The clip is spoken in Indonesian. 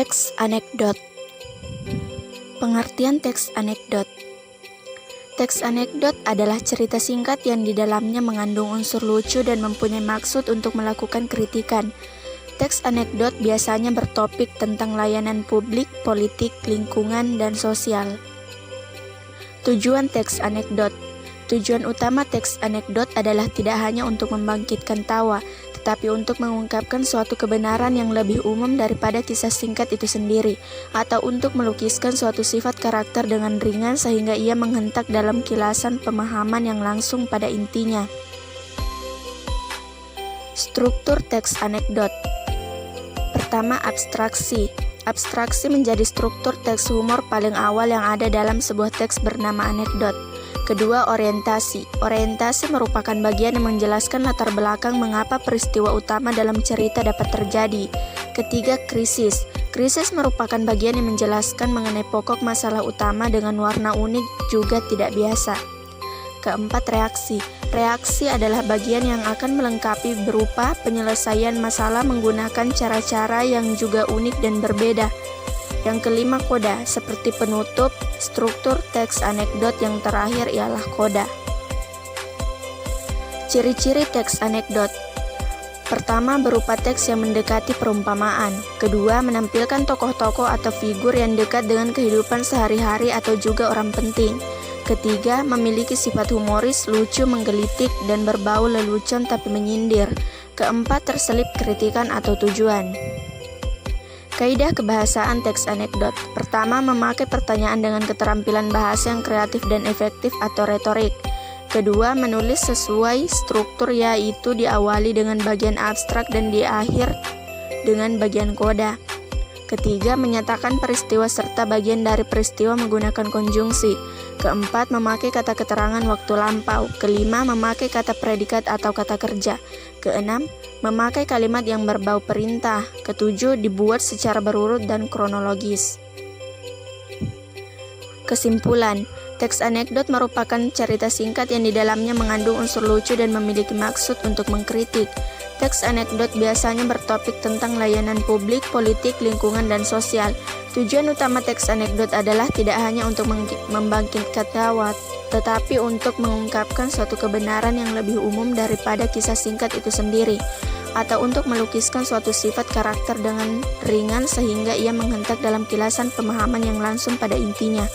Teks anekdot. Pengertian teks anekdot. Teks anekdot adalah cerita singkat yang di dalamnya mengandung unsur lucu dan mempunyai maksud untuk melakukan kritikan. Teks anekdot biasanya bertopik tentang layanan publik, politik, lingkungan, dan sosial. Tujuan teks anekdot. Tujuan utama teks anekdot adalah tidak hanya untuk membangkitkan tawa, tetapi untuk mengungkapkan suatu kebenaran yang lebih umum daripada kisah singkat itu sendiri, atau untuk melukiskan suatu sifat karakter dengan ringan sehingga ia menghentak dalam kilasan pemahaman yang langsung pada intinya. Struktur teks anekdot. Pertama, abstraksi. Abstraksi menjadi struktur teks humor paling awal yang ada dalam sebuah teks bernama anekdot. Kedua, orientasi. Orientasi merupakan bagian yang menjelaskan latar belakang mengapa peristiwa utama dalam cerita dapat terjadi. Ketiga, krisis. Krisis merupakan bagian yang menjelaskan mengenai pokok masalah utama dengan warna unik juga tidak biasa. Keempat, reaksi. Reaksi adalah bagian yang akan melengkapi berupa penyelesaian masalah menggunakan cara-cara yang juga unik dan berbeda. Yang kelima, koda. Seperti penutup, struktur teks anekdot yang terakhir ialah koda. Ciri-ciri teks anekdot. Pertama, berupa teks yang mendekati perumpamaan. Kedua, menampilkan tokoh-tokoh atau figur yang dekat dengan kehidupan sehari-hari atau juga orang penting. Ketiga, memiliki sifat humoris, lucu, menggelitik, dan berbau lelucon tapi menyindir. Keempat, terselip kritikan atau tujuan. Kaidah kebahasaan teks anekdot. Pertama, memakai pertanyaan dengan keterampilan bahasa yang kreatif dan efektif atau retorik. Kedua, menulis sesuai struktur, yaitu diawali dengan bagian abstrak dan diakhir dengan bagian koda. Ketiga, menyatakan peristiwa serta bagian dari peristiwa menggunakan konjungsi. Keempat, memakai kata keterangan waktu lampau. Kelima, memakai kata predikat atau kata kerja. Keenam, memakai kalimat yang berbau perintah. Ketujuh, dibuat secara berurut dan kronologis. Kesimpulan, teks anekdot merupakan cerita singkat yang di dalamnya mengandung unsur lucu dan memiliki maksud untuk mengkritik. Teks anekdot biasanya bertopik tentang layanan publik, politik, lingkungan, dan sosial. Tujuan utama teks anekdot adalah tidak hanya untuk membangkitkan tawa, tetapi untuk mengungkapkan suatu kebenaran yang lebih umum daripada kisah singkat itu sendiri, atau untuk melukiskan suatu sifat karakter dengan ringan sehingga ia menghentak dalam kilasan pemahaman yang langsung pada intinya.